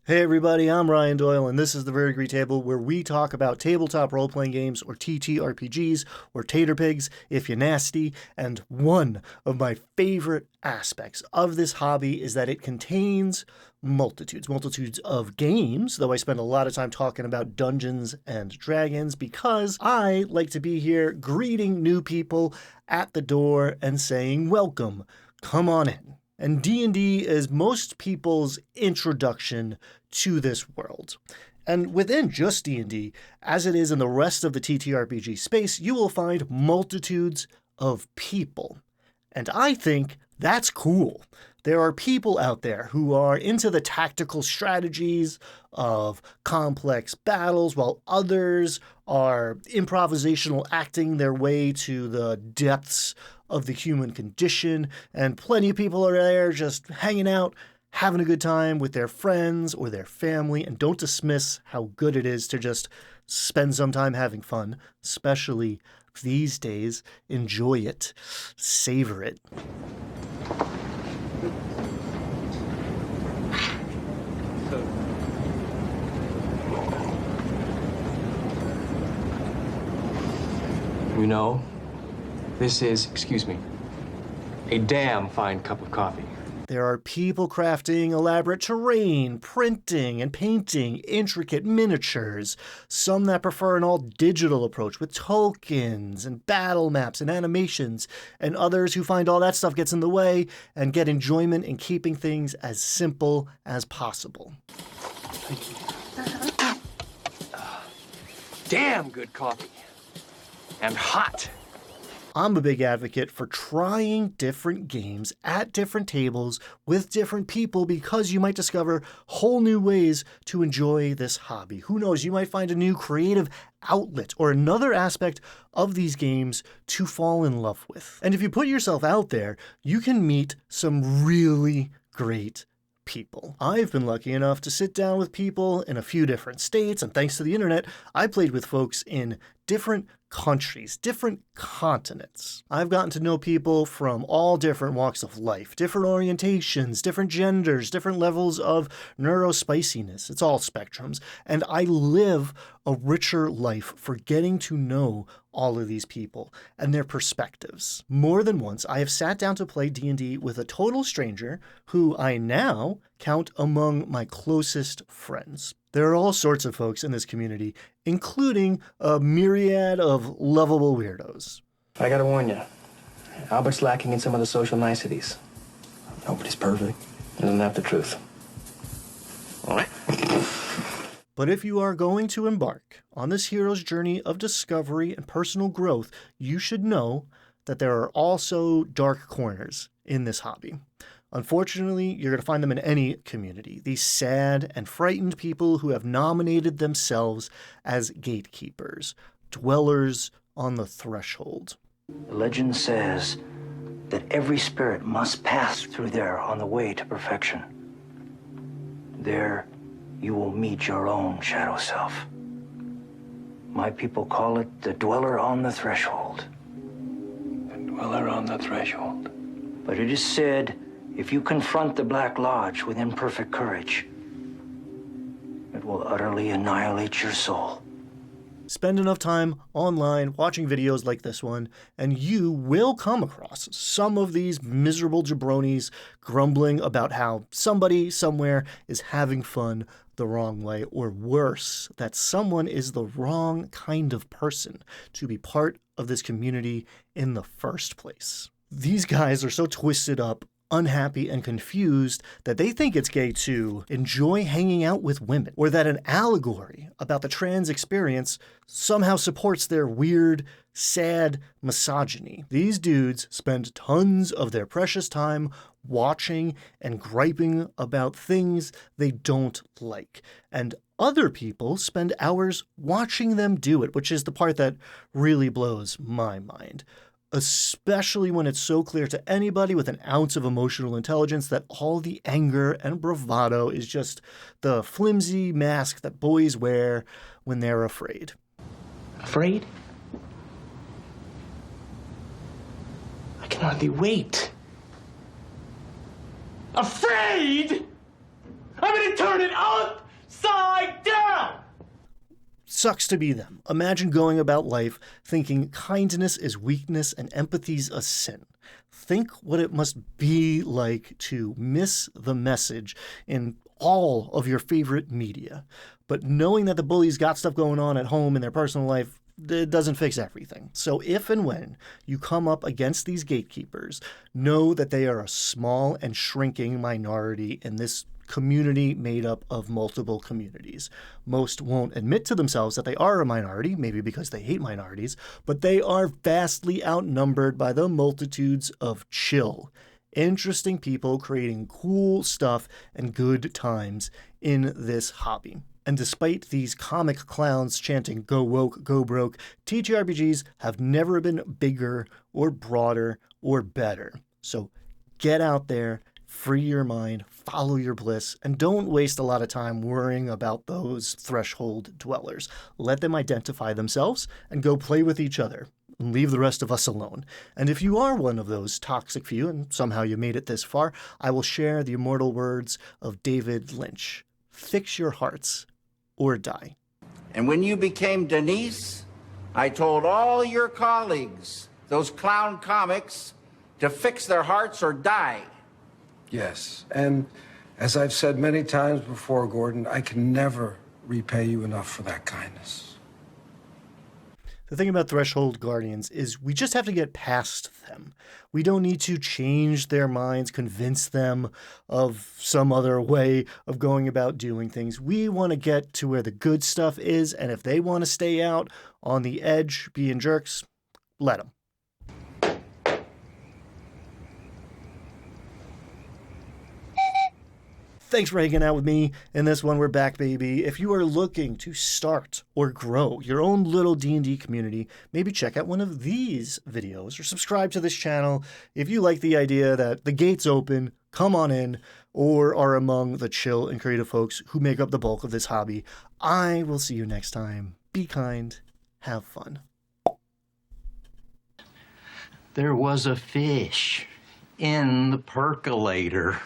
Hey everybody, I'm Ryan Doyle, and this is the Verdigris Table, where we talk about tabletop role-playing games, or TTRPGs, or Tater Pigs, if you're nasty, and one of my favorite aspects of this hobby is that it contains multitudes of games, though I spend a lot of time talking about Dungeons and Dragons, because I like to be here greeting new people at the door and saying, welcome, come on in. And D&D is most people's introduction to this world. And within just D&D, as it is in the rest of the TTRPG space, you will find multitudes of people. And I think that's cool. There are people out there who are into the tactical strategies of complex battles, while others are improvisational acting their way to the depths of the human condition, and plenty of people are there just hanging out, having a good time with their friends or their family, and don't dismiss how good it is to just spend some time having fun, especially these days. Enjoy it. Savor it. You know, this is, excuse me, a damn fine cup of coffee. There are people crafting elaborate terrain, printing and painting intricate miniatures, some that prefer an all-digital approach with tokens and battle maps and animations, and others who find all that stuff gets in the way and get enjoyment in keeping things as simple as possible. Damn good coffee. And hot. I'm a big advocate for trying different games at different tables with different people, because you might discover whole new ways to enjoy this hobby. Who knows, you might find a new creative outlet or another aspect of these games to fall in love with. And if you put yourself out there, you can meet some really great people. I've been lucky enough to sit down with people in a few different states, and thanks to the internet, I played with folks in different countries, different continents. I've gotten to know people from all different walks of life, different orientations, different genders, different levels of neurospiciness. It's all spectrums. And I live a richer life for getting to know all of these people and their perspectives. More than once, I have sat down to play D&D with a total stranger who I now count among my closest friends. There are all sorts of folks in this community, including a myriad of lovable weirdos. I gotta warn you, Albert's lacking in some of the social niceties. Nobody's perfect. Isn't that the truth? All right. But if you are going to embark on this hero's journey of discovery and personal growth, you should know that there are also dark corners in this hobby. Unfortunately, you're going to find them in any community. These sad and frightened people who have nominated themselves as gatekeepers, dwellers on the threshold. The legend says that every spirit must pass through there on the way to perfection. There, you will meet your own shadow self. My people call it the dweller on the threshold. The dweller on the threshold. But it is said, if you confront the Black Lodge with imperfect courage, it will utterly annihilate your soul. Spend enough time online watching videos like this one, and you will come across some of these miserable jabronis grumbling about how somebody somewhere is having fun the wrong way, or worse, that someone is the wrong kind of person to be part of this community in the first place. These guys are so twisted up, unhappy, and confused that they think it's gay to enjoy hanging out with women, or that an allegory about the trans experience somehow supports their weird, sad misogyny. These dudes spend tons of their precious time watching and griping about things they don't like, and other people spend hours watching them do it, which is the part that really blows my mind. Especially when it's so clear to anybody with an ounce of emotional intelligence that all the anger and bravado is just the flimsy mask that boys wear when they're afraid. Afraid? can hardly wait. Afraid? I'm gonna turn it upside down! Sucks to be them. Imagine going about life thinking kindness is weakness and empathy's a sin. Think what it must be like to miss the message in all of your favorite media. But knowing that the bullies got stuff going on at home in their personal life, it doesn't fix everything. So if and when you come up against these gatekeepers, know that they are a small and shrinking minority in this community made up of multiple communities. Most won't admit to themselves that they are a minority, maybe because they hate minorities, but they are vastly outnumbered by the multitudes of chill, interesting people creating cool stuff and good times in this hobby. And despite these comic clowns chanting "Go woke, go broke," TTRPGs have never been bigger or broader or better. So get out there, free your mind, follow your bliss, and don't waste a lot of time worrying about those threshold dwellers. Let them identify themselves and go play with each other. And leave the rest of us alone. And if you are one of those toxic few, and somehow you made it this far, I will share the immortal words of David Lynch. Fix your hearts or die. And when you became Denise, I told all your colleagues, those clown comics, to fix their hearts or die. Yes, and as I've said many times before, Gordon, I can never repay you enough for that kindness. The thing about Threshold Guardians is we just have to get past them. We don't need to change their minds, convince them of some other way of going about doing things. We want to get to where the good stuff is, and if they want to stay out on the edge being jerks, let them. Thanks for hanging out with me in this one. We're back, baby. If you are looking to start or grow your own little D&D community, maybe check out one of these videos or subscribe to this channel if you like the idea that the gate's open, come on in, or are among the chill and creative folks who make up the bulk of this hobby. I will see you next time. Be kind. Have fun. There was a fish in the percolator.